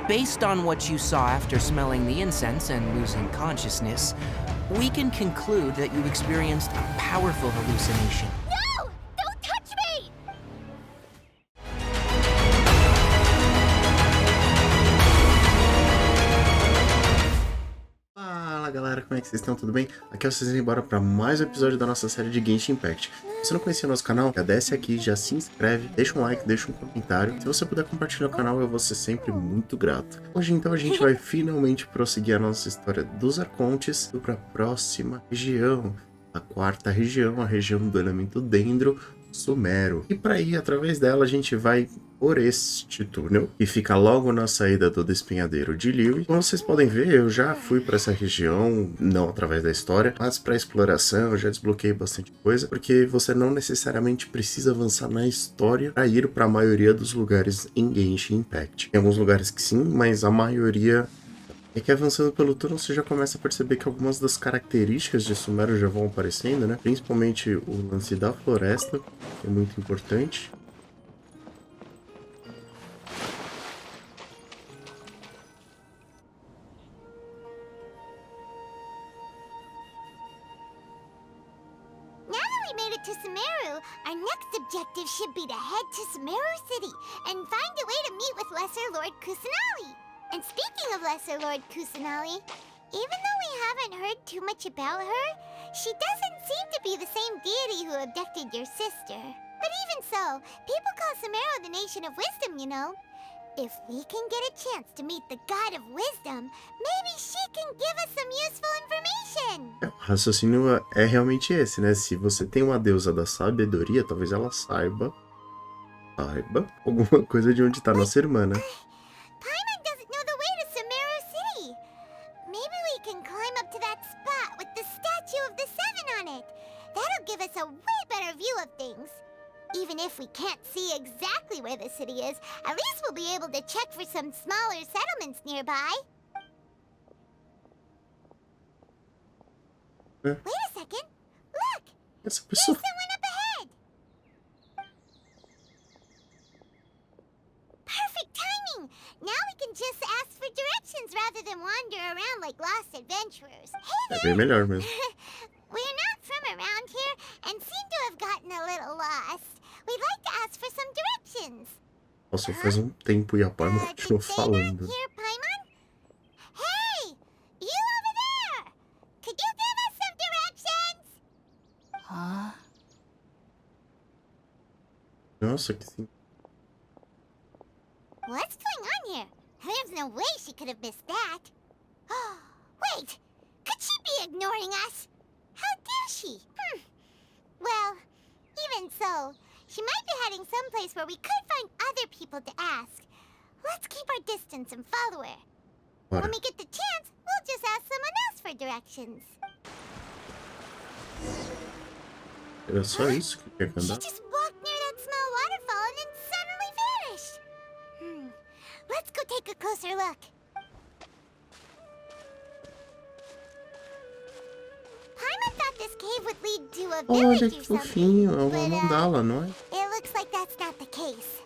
Based on what you saw after smelling the incense and losing consciousness, we can conclude that you experienced a powerful hallucination. No! Don't touch me! Fala galera, como é que vocês estão? Tudo bem? Aqui é o Vocês Embora para mais um episódio da nossa série de Genshin Impact. Se você não conhecia o nosso canal, já desce aqui, já se inscreve, deixa um like, deixa um comentário. Se você puder compartilhar o canal, eu vou ser sempre muito grato. Hoje então a gente vai finalmente prosseguir a nossa história dos arcontes para a próxima região, a quarta região, a região do elemento dendro, Sumeru. E para ir através dela a gente vai por este túnel, que fica logo na saída do despenhadeiro de Valeeeeu. Como vocês podem ver, eu já fui para essa região, não através da história, mas para exploração. Eu já desbloqueei bastante coisa, porque você não necessariamente precisa avançar na história para ir para a maioria dos lugares em Genshin Impact. Tem alguns lugares que sim, mas a maioria é que avançando pelo túnel você já começa a perceber que algumas das características de Sumeru já vão aparecendo, né? Principalmente o lance da floresta, que é muito importante. To Sumeru, our next objective should be to head to Sumeru City and find a way to meet with Lesser Lord Kusanali. And speaking of Lesser Lord Kusanali, even though we haven't heard too much about her, she doesn't seem to be the same deity who abducted your sister. But even so, people call Sumeru the Nation of Wisdom, you know. If we can get a chance to meet the God of Wisdom, maybe she can give us some useful information. O raciocínio é realmente esse, né? Se você tem uma deusa da sabedoria, talvez ela saiba alguma coisa de onde está nossa irmã, né? Paimon doesn't know the way to Sumeru City. Maybe we can climb up to that spot with the statue of the Seven on it. That'll give us a way better view of things. Even if we can't see exactly where the city is, at least we'll be able to check for some smaller settlements nearby. Wait a second. Look! Essa There's pessoa... someone up ahead! Perfect timing! Now we can just ask for directions rather than wander around like lost adventurers. Hey É bem melhor mesmo. We're not from around here and seem to have gotten a little lost. We'd like to ask for some directions. Nossa, faz um tempo e a Paimon continuou falando. Here, Paimon? Hey! You over there! Could you give us some directions? Huh? Nossa, que sim. What's going on here? There's no way she could have missed that. Wait! Could she be ignoring us? How dare she? Well, even so, she might be heading someplace where we could find other people to ask. Let's keep our distance and follow her. Bora. When we get the chance, we'll just ask someone else for directions. Era só isso que quer She andar? just walked near that small waterfall and then suddenly vanished. Let's go take a closer look. Paimon thought this cave would lead to a Olha village que or something, fofinho, é uma but mandala, não é? it looks like that's not the case.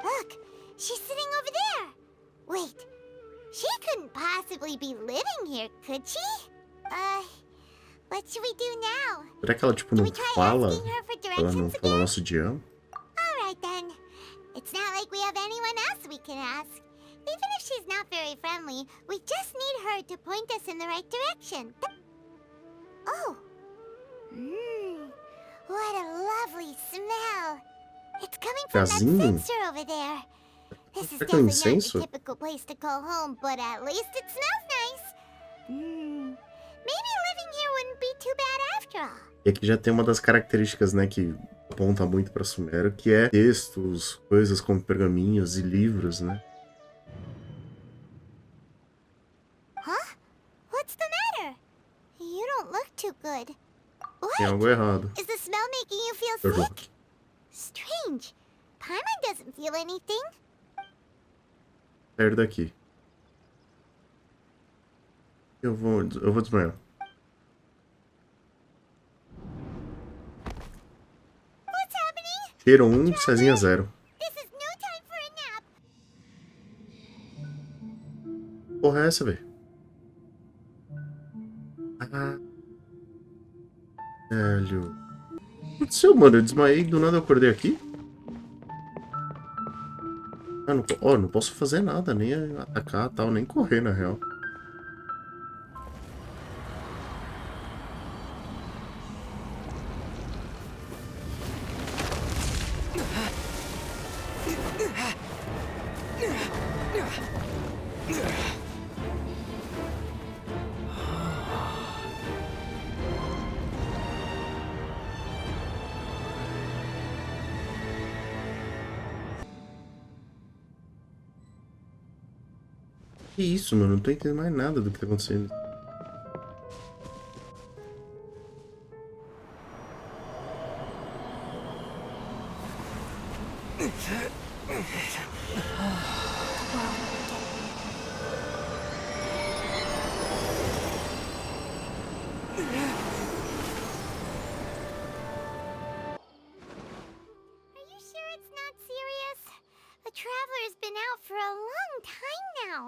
Look, she's sitting over there. Wait, she couldn't possibly be living here, could she? What should we do now? Será que ela, tipo, Do não we try fala? asking her for Ela não directions fala again? nosso idioma? Alright then. It's not like we have anyone else we can ask. Even if she's not very friendly, we just need her to point us in the right direction. Oh! What a lovely smell! It's coming from that Casinho? censer over there. This is Será que é um definitely not incenso? the typical place to call home, but at least it smells nice. Maybe living here wouldn't be too bad after all. E aqui já tem uma das características, né, que aponta muito pra Sumeru, que é textos, coisas como pergaminhos e livros, né? Huh? What's the matter? You don't look too good. Tem What? algo errado. Is the smell making you feel Perdão. sick? Strange. Paimon doesn't feel anything. Sair daqui. Eu vou desmaiar. What's happening? Cheiro 1, Cezinha 0. This is no time for a nap. Porra é essa, velho? Ah, velho. O que aconteceu, mano? Eu desmaiei, do nada eu acordei aqui. Ah, não posso fazer nada, nem atacar tal, nem correr, na real. Que isso, mano? Não tô entendendo mais nada do que tá acontecendo. Are you sure it's not serious? The traveler's been out for a long time now.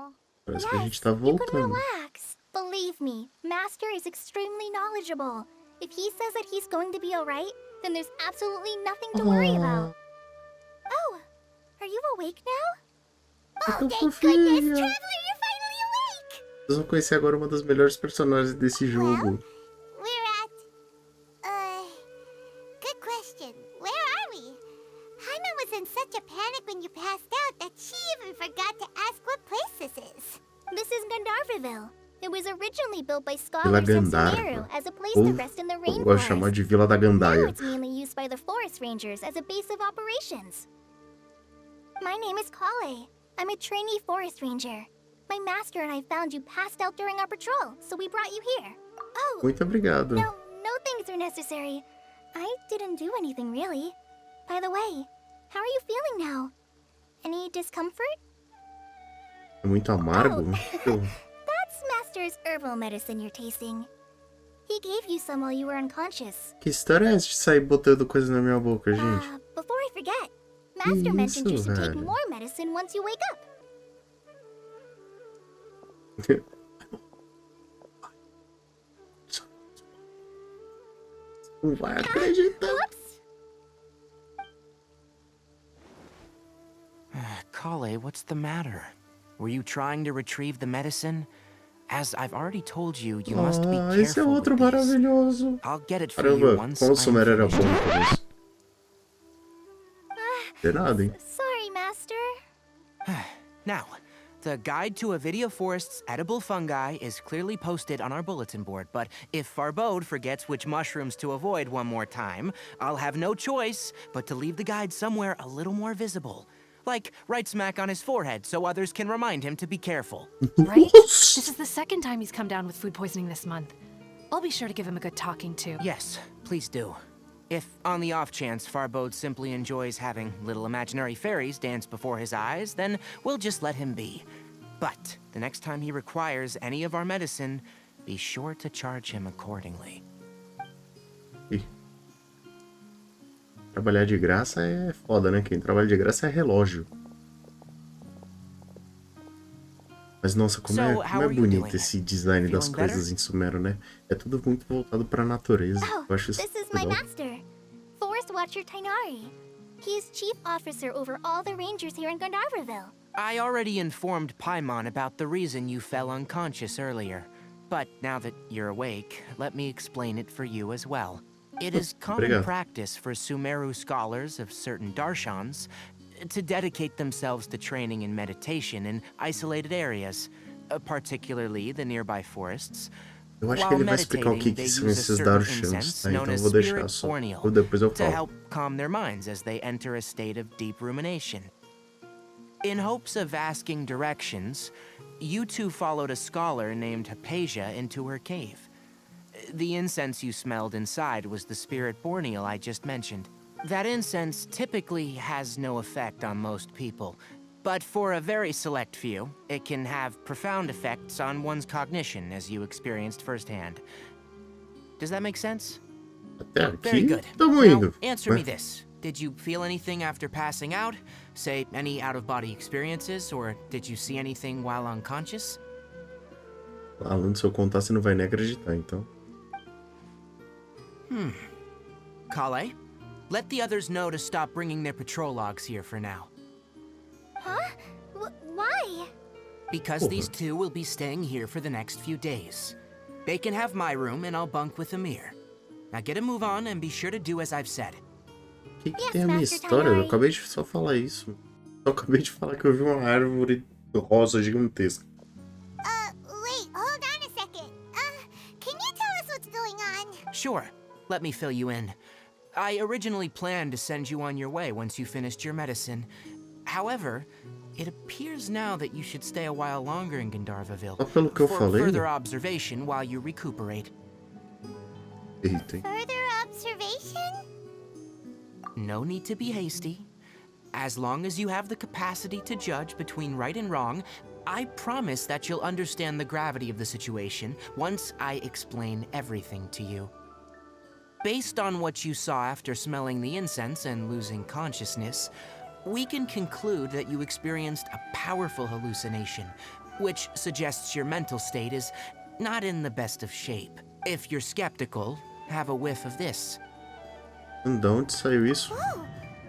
Parece que a gente tá You can voltando. relax. Believe me, Master is extremely knowledgeable. If he says that he's going to be alright, then there's absolutely nothing to worry about. Oh, are you awake now? Oh, thank goodness, Traveler, you're finally awake! Vocês vão conhecer agora uma das melhores personagens desse jogo. We're at... good question. Where are we? Haima was in such a panic when you passed out that she even forgot to ask what place this is. This is Gandharvaville. It was originally built by Vila scholars from Gandharva. Sumeru as a place to rest in the Eu gosto de chamar rainforest. de Vila da Now Gandaia. it's mainly used by the forest rangers as a base of operations. My name is Kale. I'm a trainee forest ranger. My master and I found you passed out during our patrol, so we brought you here. Oh, Muito obrigado. no thanks are necessary. I didn't do anything really. By the way, how are you feeling now? Any discomfort? É muito amargo. Eu- That's Master's herbal medicine you're tasting. He gave you some while you were unconscious. Que história é essa de sair botando coisa na minha boca, gente? Before I forget, Master mentioned you Isso, should take velho. more medicine once you wake up. Não vai acreditar. Whoops! Kale, what's the matter? Were you trying to retrieve the medicine? As I've already told you, you must be Ah, esse é careful outro with these. maravilhoso. I'll get it for you Caramba, once como o I'm Sumeru era bom finished. no começo. De nada, hein? Sorry, Master. Now, the guide to Valeeeeu Forest's edible fungi is clearly posted on our bulletin board, but if Farbode forgets which mushrooms to avoid one more time, I'll have no choice but to leave the guide somewhere a little more visible. Like right smack on his forehead so others can remind him to be careful. Right? This is the second time he's come down with food poisoning this month. I'll be sure to give him a good talking to. Yes, please do. If, on the off chance, Farbode simply enjoys having little imaginary fairies dance before his eyes, then we'll just let him be. But the next time he requires any of our medicine, be sure to charge him accordingly. Ih. Trabalhar de graça é foda, né? Quem trabalha de graça é relógio. Mas nossa, como So, é, how como é are you bonito doing? esse design das Feeling coisas em Sumeru, né? É tudo muito voltado pra natureza. Oh, Eu acho isso this is my legal. master, Forest Watcher Tainari. He is chief officer over all the rangers here in Gandharvaville. I already informed Paimon about the reason you fell unconscious earlier. But now that you're awake, let me explain it for you as well. It is common Obrigado. practice for Sumeru scholars of certain darshans to dedicate themselves to training in meditation in isolated areas, particularly the nearby forests. Eu acho que While ele vai explicar o que, meditating, que they são use a esses certain darshans, incense tá? known Então eu as vou deixar spirit só. borneal Ou depois eu to falo. help calm their minds as they enter a state of deep rumination. In hopes of asking directions, you two followed a scholar named Hypatia into her cave. The incense you smelled inside was the spirit borneal I just mentioned. That incense typically has no effect on most people, But for a very select few, it can have profound effects on one's cognition, as you experienced firsthand. Does that make sense? Até Very aqui, good. tamo Now, indo. answer Ué, me this. Did you feel anything after passing out? Say, any out-of-body experiences, or did you see anything while unconscious? Alan, se eu contar, você não vai nem acreditar, então. Kale, let the others know to stop bringing their patrol logs here for now. Huh? Why? Because these two will be staying here for the next few days. They can have my room and I'll bunk with Amir. Now get a move on and be sure to do as I've said. O que Yes, tem a minha Master história? Eu Tainari. acabei de só falar isso. Eu acabei de falar que eu vi uma árvore rosa gigantesca. Wait, hold on a second. Can you tell us what's going on? Sure, let me fill you in. I originally planned to send you on your way once you finished your medicine. However, it appears now that you should stay a while longer in Gandharvaville Só pelo que eu for falei. further observation while you recuperate. Eita, hein? Further observation? No need to be hasty. As long as you have the capacity to judge between right and wrong, I promise that you'll understand the gravity of the situation once I explain everything to you. Based on what you saw after smelling the incense and losing consciousness, we can conclude that you experienced a powerful hallucination, which suggests your mental state is not in the best of shape. If you're skeptical, have a whiff of this. De onde saiu isso? Oh,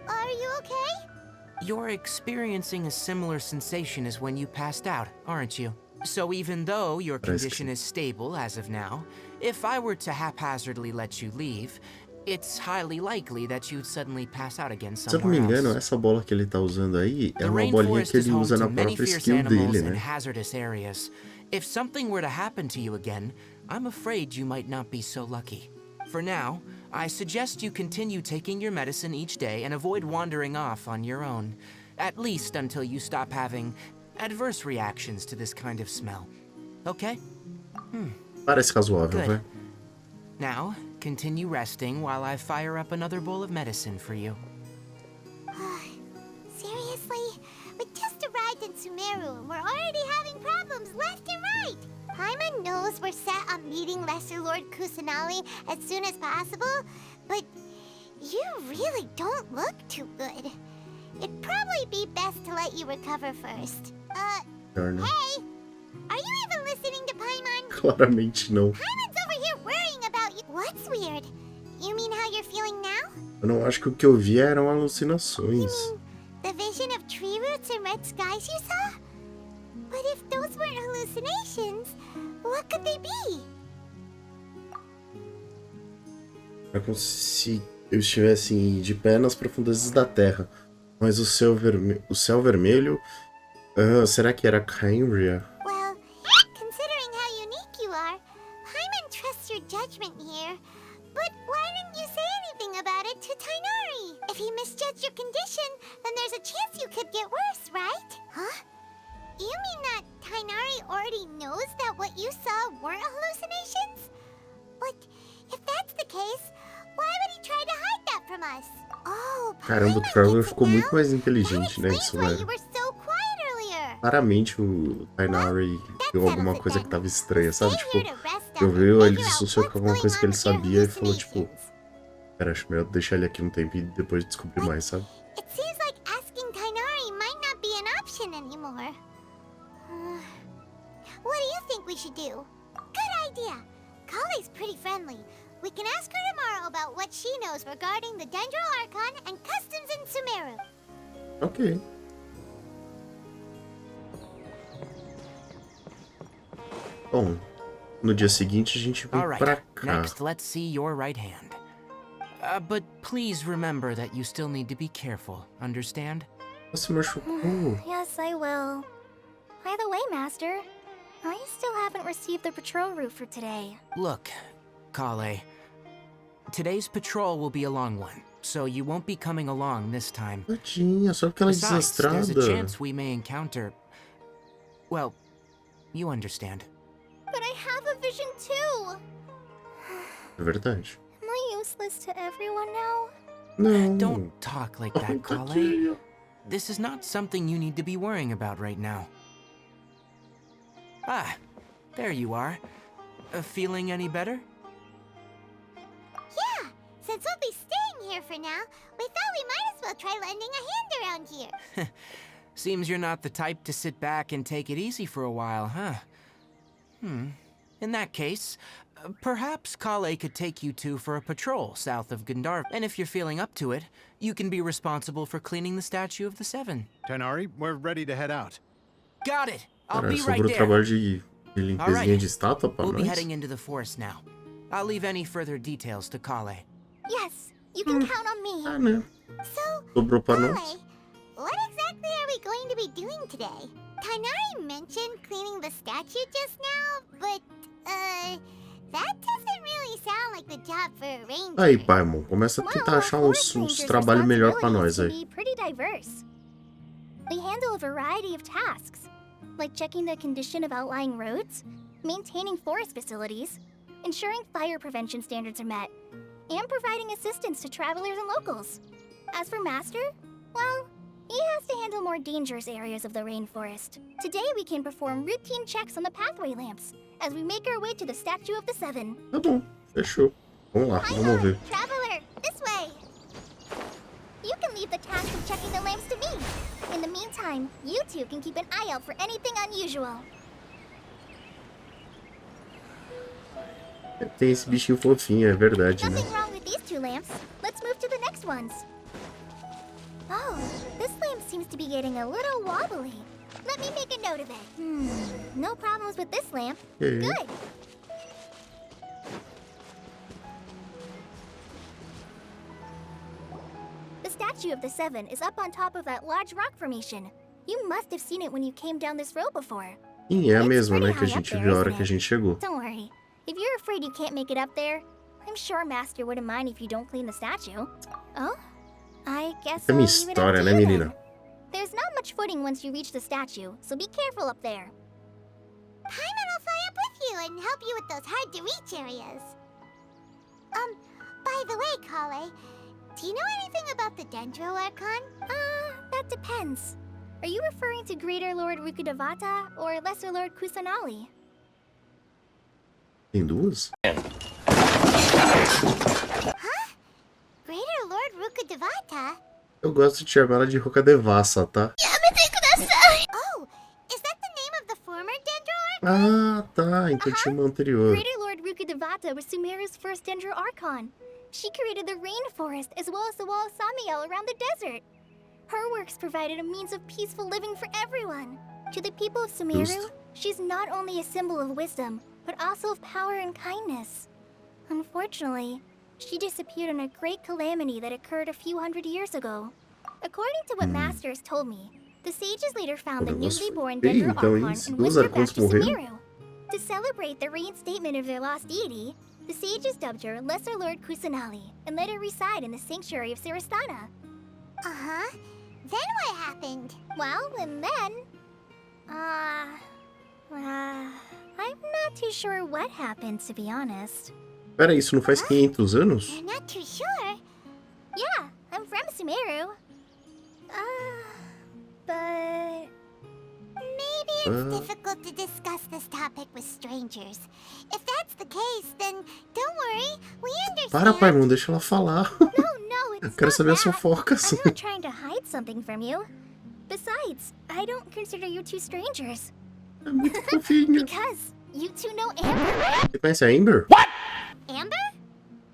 are you okay? You're experiencing a similar sensation as when you passed out, aren't you? So even though your condition is stable as of now, if I were to haphazardly let you leave, it's highly likely that you'd suddenly pass out again Se eu não me somewhere engano, else. essa bola que ele tá usando aí é The uma bolinha rainforest que is ele home usa na to many própria fierce skill animals dele, in né? hazardous areas. If something were to happen to you again, I'm afraid you might not be so lucky. For now, I suggest you continue taking your medicine each day and avoid wandering off on your own, at least until you stop having adverse reactions to this kind of smell. Okay? Parece razoável, Good. vai. Now, continue resting while I fire up another bowl of medicine for you. Seriously? We just arrived in Sumeru and we're already having problems left and right. Paimon knows we're set on meeting Lesser Lord Kusanali as soon as possible, but you really don't look too good. It'd probably be best to let you recover first. Melhor, né? Hey! Are you even listening to Paimon? Claramente não. Paimon's over here worrying about you. What's weird? You mean how you're feeling now? Eu não acho que o que eu vi eram You alucinações. mean the vision of tree roots and red skies you saw? But if those weren't hallucinations, what could they be? É como se eu estivesse de pé nas profundezas da Terra. Mas o céu vermelho... será que era Kyria? Well, considering how unique you are, Paimon trusts your judgment here. But why didn't you say anything about it to Tainari? If he misjudged your condition, then there's a chance you could get worse, right? Huh? You mean that Tainari already knows that what you saw weren't hallucinations? But if that's the case, why would he try to hide that from us? Oh, Caramba, o Paimon Traveler gets it ficou now? muito mais That inteligente, né? explains Isso, why velho. you were so quiet earlier. Claramente o Tainari viu alguma coisa que tava estranha, sabe? Stay Tipo, here to rest eu up vi, and ele figure out dissociou what's com alguma going coisa que on ele with your sabia e falou, tipo... hallucinations. Cara, acho melhor deixar ele aqui um tempo e depois descobrir mais, sabe? It seems like asking Tainari might not be an option anymore. What do you think we should do? Good idea. Kale's pretty friendly. We can ask her tomorrow about what she knows regarding the Dendro Archon and customs in Sumeru. Ok. Bom, no dia seguinte a gente All veio right, pra cá. next let's see your right hand. But please remember that you still need to be careful, understand? Você machucou. Yes, I will. By the way, Master, I still haven't received the patrol route for today. Look, Kale, today's patrol will be a long one, so you won't be coming along this time. Tadinha, só porque ela é Besides, there's a desastrada. chance we may encounter... Well, you understand. But I have a vision too! É verdade. Am I useless to everyone now? Não. Don't talk like that, Kale. Tadinha. this is not something you need to be worrying about right now. Ah, there you are. Feeling any better? Yeah, since we'll be staying here for now, we thought we might as well try lending a hand around here. Seems you're not the type to sit back and take it easy for a while, huh? In that case, perhaps Kale could take you two for a patrol south of Gandharva. And if you're feeling up to it, you can be responsible for cleaning the statue of the Seven. Tighnari, we're ready to head out. Got it! I'll Cara, be right sobrou o there. trabalho de limpezinha de estátua pra We'll be nós. heading into the forest now. I'll leave any further details to Kale. Yes, you can count on me. Ah, né? So, Sobrou pra Kale, nós. what exactly are we going to be doing today? Tainari mentioned cleaning the statue just now, but, that doesn't really sound like the job for a ranger. Aí, Paimon, começa a tentar achar uns trabalhos melhor pra nós aí. Be pretty diverse. We handle a variety of tasks, like checking the condition of outlying roads, maintaining forest facilities, ensuring fire prevention standards are met, and providing assistance to travelers and locals. As for Master, well, he has to handle more dangerous areas of the rainforest. Today we can perform routine checks on the pathway lamps as we make our way to the Statue of the Seven. Tá bom, fechou. Vamos lá, vamos ver. Traveler, this way! You can leave the task of checking the lamps to me. In the meantime, you two can keep an eye out for anything unusual. Tem esse bichinho fofinho, é verdade, né? Nothing wrong with these two lamps. Let's move to the next ones. Oh, this lamp seems to be getting a little wobbly. Let me make a note of it. No problems with this lamp. Okay. Good. The Statue of the Seven is up on top of that large rock formation. You must have seen it when you came down this road before. Sim, é a It's mesma, né, pretty que a high up gente there, viu a hora isn't que a it? gente chegou. Don't worry. If you're afraid you can't make it up there, I'm sure Master wouldn't mind if you don't clean the statue. Oh? I guess É I'll minha leave it up história, to né, you menina? then. There's not much footing once you reach the statue, so be careful up there. Paimon will fly up with you and help you with those hard-to-reach areas. By the way, Kale, do you know anything about the Dendro Archon? That depends. Are you referring to Greater Lord Rukkhadevata or Lesser Lord Kusanali? Tem duas? Greater Lord Rukkhadevata? Eu gosto de chamar ela de Rukkhadevata, tá? Oh, is that the name of the former Dendro Archon? Ah, tá. Então tinha uma anterior. Greater Lord Rukkhadevata was Sumeru's first Dendro Archon. She created the rainforest as well as the wall of Samiel around the desert. Her works provided a means of peaceful living for everyone. To the people of Sumeru, Just. she's not only a symbol of wisdom, but also of power and kindness. Unfortunately, she disappeared in a great calamity that occurred a few hundred years ago. According to what Masters told me, the sages later found the O negócio newly born foi feio, Dendro então, Archon hein? and Duas whisked her back arcons to morreram. Sumeru. To celebrate the reinstatement of their lost deity, the sages dubbed her Lesser Lord Kusanali and let her reside in the sanctuary of Siristana. Uh-huh. Then what happened? Well, and then... I'm not too sure what happened, to be honest. Pera, isso não faz 500 anos? You're not too sure? Yeah, I'm from Sumeru. But... Maybe it's difficult to discuss this topic with strangers. If that's the case, then don't worry, we Para, understand. pai, não deixa ela falar. No, it's Quero not saber as that. fofocas. I'm not trying to hide something from you. Besides, I don't consider you two strangers. É muito fofinha. Because you two know Amber, right? Você conhece a Amber? Amber?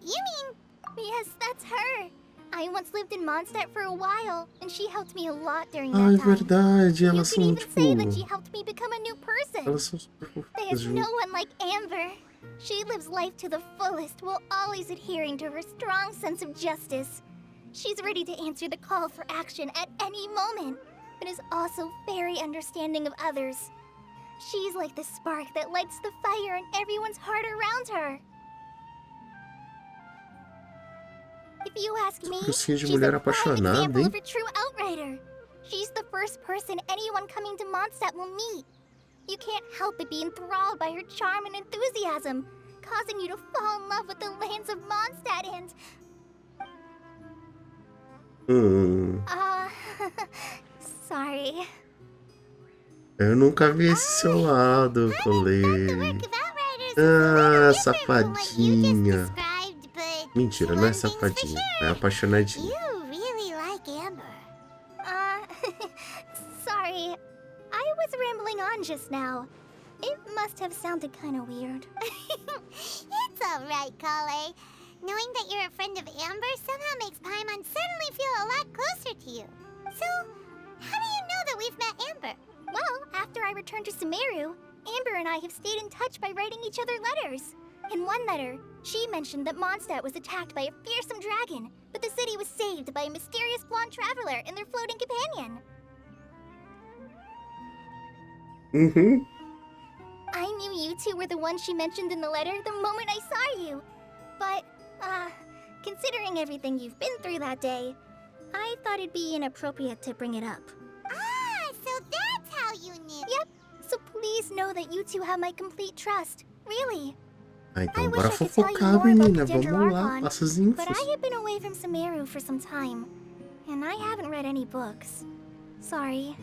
You mean... Yes, that's her. I once lived in Mondstadt for a while, and she helped me a lot during Ah, é that time. verdade. You Elas could são, even tipo... say that she helped me become a new person. Elas são super fofinhas There's no juntas. one like Amber. She lives life to the fullest while always adhering to her strong sense of justice. She's ready to answer the call for action at any moment, but is also very understanding of others. She's like the spark that lights the fire in everyone's heart around her. If you ask me, Coisinha de she's mulher a prime apaixonada, example hein? of a true outrider. She's the first person anyone coming to Mondstadt will meet. You can't help but be enthralled by her charm and enthusiasm, causing you to fall in love with the lands of Mondstadt and... Sorry. Eu nunca vi esse seu lado, Colei. Ah, safadinha. Mentira, não é safadinha. É apaixonadinha. You really like Amber. Sorry. I was rambling on just now. It must have sounded kind of weird. It's alright, Kale. Knowing that you're a friend of Amber somehow makes Paimon suddenly feel a lot closer to you. So, how do you know that we've met Amber? Well, after I returned to Sumeru, Amber and I have stayed in touch by writing each other letters. In one letter, she mentioned that Mondstadt was attacked by a fearsome dragon, but the city was saved by a mysterious blonde traveler and their floating companion. I knew you two were the ones she mentioned in the letter the moment I saw you. But, considering everything you've been through that day, I thought it'd be inappropriate to bring it up. Ah, so that's how you knew. Yep, so please know that you two have my complete trust. Really. Ah, I então wish bora I could tell you fofocar, more about menina. the Vamos lá, Archon, passa as but infos. I have been away from Sumeru for some time, and I haven't read any books. Sorry.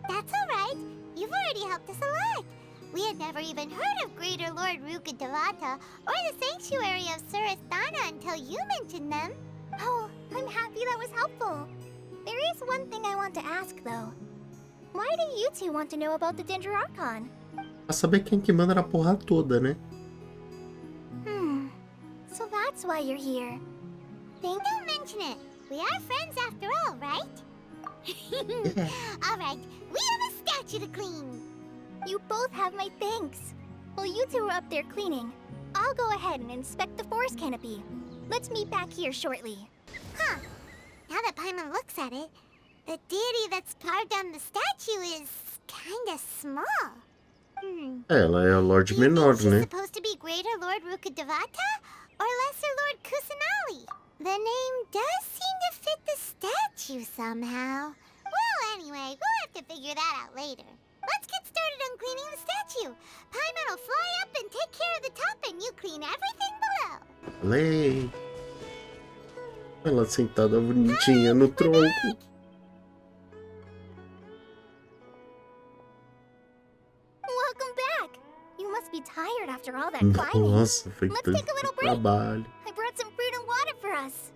That's alright. You've already helped us a lot. We had never even heard of Greater Lord Rukkhadevata or the Sanctuary of Surasthana until you mentioned them. Oh, I'm happy that was helpful. There is one thing I want to ask, though. Why do you two want to know about the Danger Archon? Pra saber quem que manda na porra toda, né? So that's why you're here. Don't mention it. We are friends after all, right? Yeah. Alright, we have a statue to clean. You both have my thanks. While you two are up there cleaning, I'll go ahead and inspect the forest canopy. Let's meet back here shortly. Huh. Now that Paimon looks at it, the deity that's carved on the statue is kinda small. Ela é a Lorde Do you Menor, think she's né? supposed to be Greater Lord Rukkhadevata or Lesser Lord Kusanali? The name does seem to fit the statue somehow. Well, anyway, we'll have to figure that out later. Let's get started on cleaning the statue. Paimon will fly up and take care of the top and you clean everything below. Lei. Ela sentada bonitinha no tronco. Welcome back. You must be tired after all that climbing. Nossa, foi Let's tanto take a little break. trabalho. I brought some fruit and water for us.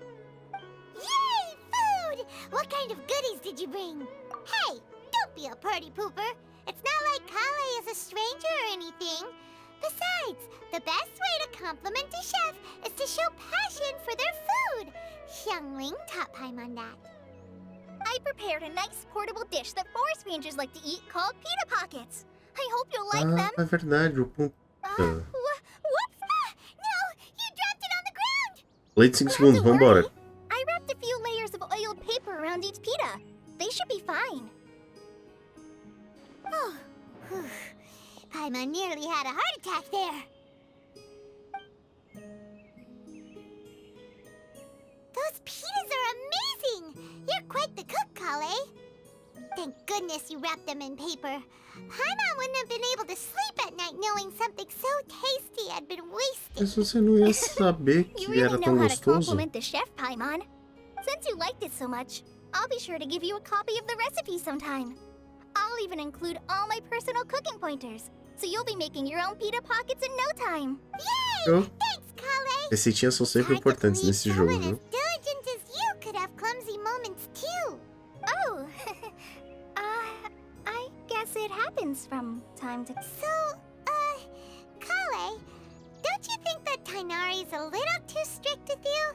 Yay, food! What kind of goodies did you bring? Hey, don't be a party pooper. It's not like Kale is a stranger or anything. Besides, the best way to compliment a chef is to show passion for their food. Xiangling taught Paimon that. I prepared a nice portable dish that forest rangers like to eat called pita pockets. I hope you'll like Ah, é them. verdade. O ponto. Whoops! No, you dropped it on the ground! Leite 5 segundos, vambora. I wrapped a few layers of oiled paper around each pita. They should be fine. Oh, whew. Paimon nearly had a heart attack there. Those pitas are amazing! You're quite the cook, Kale. Thank goodness you wrapped them in paper. Paimon wouldn't have been able to sleep at night knowing something so tasty had been wasted. Mas você não ia saber You que really era tão know how to gostoso? compliment the chef, Paimon. Since you liked it so much, I'll be sure to give you a copy of the recipe sometime. I'll even include all my personal cooking pointers, so you'll be making your own pita pockets in no time. Yay! Eu- Thanks, Kale. Receitinhas são sempre Hard to importantes believe nesse jogo, someone viu? as diligent as you could have clumsy moments too. Oh, I guess it happens from time to... So, Kale, don't you think that Tainari's a little too strict with you?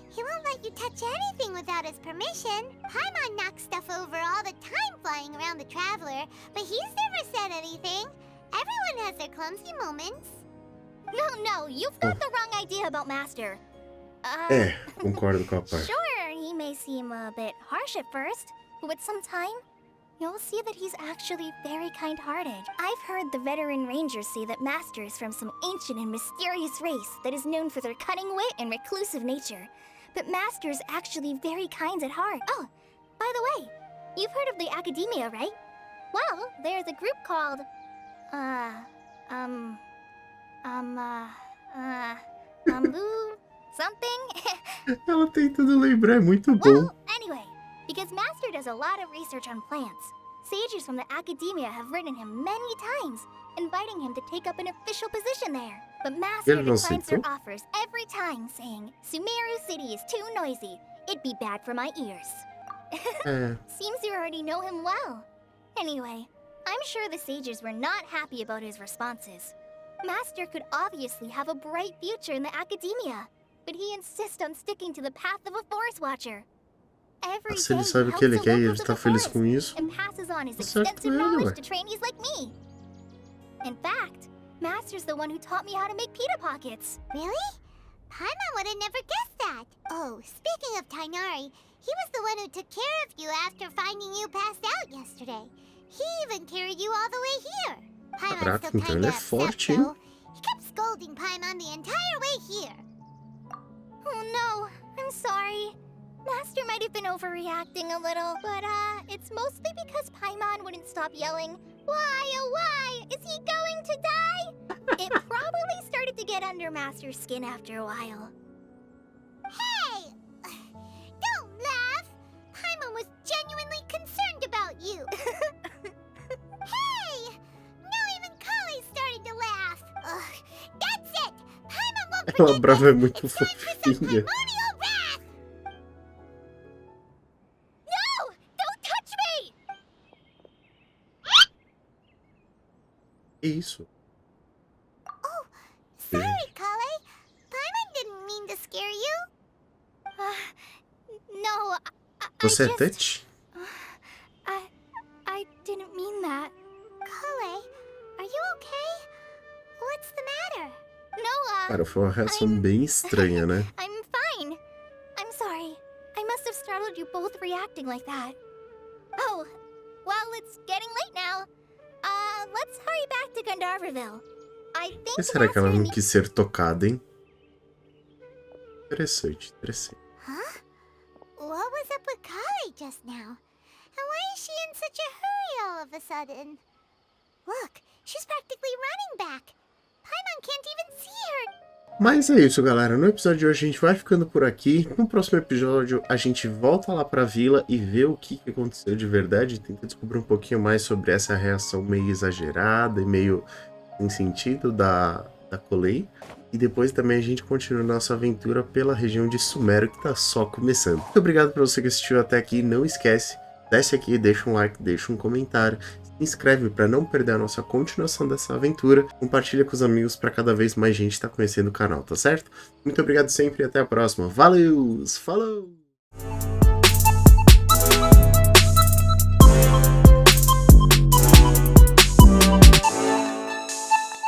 He won't let you touch anything without his permission. Paimon knocks stuff over all the time flying around the Traveler, but he's never said anything. Everyone has their clumsy moments. No, you've got the wrong idea about Master. É, concordo com a parte. Sure, he may seem a bit harsh at first, but with some time, you'll see that he's actually very kind-hearted. I've heard the veteran rangers say that Master is from some ancient and mysterious race that is known for their cunning wit and reclusive nature. But Master is actually very kind at heart. Oh, by the way, you've heard of the Academia, right? Well, there's a group called... Bamboo... something? Ela tentando lembrar, é muito bom. Well, anyway, because Master does a lot of research on plants. Sages from the academia have written him many times, inviting him to take up an official position there. But Master declines their offers every time, saying, Sumeru City is too noisy. It'd be bad for my ears. Seems you already know him well. Anyway, I'm sure the sages were not happy about his responses. Master could obviously have a bright future in the academia, but he insists on sticking to the path of a forest watcher. Every Se ele day sabe o he que ele helps the quer e ele locals of tá the feliz forest com isso, and passes on his tá certo extensive com ele, knowledge ué. to trainees like me. In fact, Master's the one who taught me how to make pita pockets. Really? Paimon would have never guessed that. Oh, speaking of Tainari, he was the one who took care of you after finding you passed out yesterday. He even carried you all the way here. Paimon's Caraca, still então ele kinda é upset, forte, hein? though. He kept scolding Paimon the entire way here. Oh no, I'm sorry. Master might have been overreacting a little, but it's mostly because Paimon wouldn't stop yelling, why, oh why, is he going to die? It probably started to get under Master's skin after a while. Hey! Don't laugh! Paimon was genuinely concerned about you. Hey! Now even Kale's starting to laugh. Ugh, that's it! Paimon won't Ela forget brava é this. muito It's time for some fofinha. primordial wrath! No! Don't touch me! Que isso? Oh, sorry, Kale. Paimon didn't mean to scare you. No, Você é just... Tete? I didn't mean that. Kale, are you okay? What's the matter? No, Cara, foi uma reação bem estranha, né? I'm fine. I'm sorry. I must have startled you both reacting like that. Oh, well, it's getting late now. Let's hurry back to Gandharville. I Por think que será que ela Master não and quis ser tocada, hein? Interessante, interessante. Huh? What was up with Kale just now? And why is she in such a hurry all of a sudden? Look, she's practically running back. Paimon can't even see her. Mas é isso, galera. No episódio de hoje a gente vai ficando por aqui. No próximo episódio a gente volta lá pra vila e vê o que aconteceu de verdade. Tenta descobrir um pouquinho mais sobre essa reação meio exagerada e meio sem sentido da Colei. E depois também a gente continua nossa aventura pela região de Sumeru, que tá só começando. Muito obrigado pra você que assistiu até aqui. Não esquece, desce aqui, deixa um like, deixa um comentário. Se inscreve para não perder a nossa continuação dessa aventura. Compartilha com os amigos para cada vez mais gente estar conhecendo o canal, tá certo? Muito obrigado sempre e até a próxima. Valeu! Falou!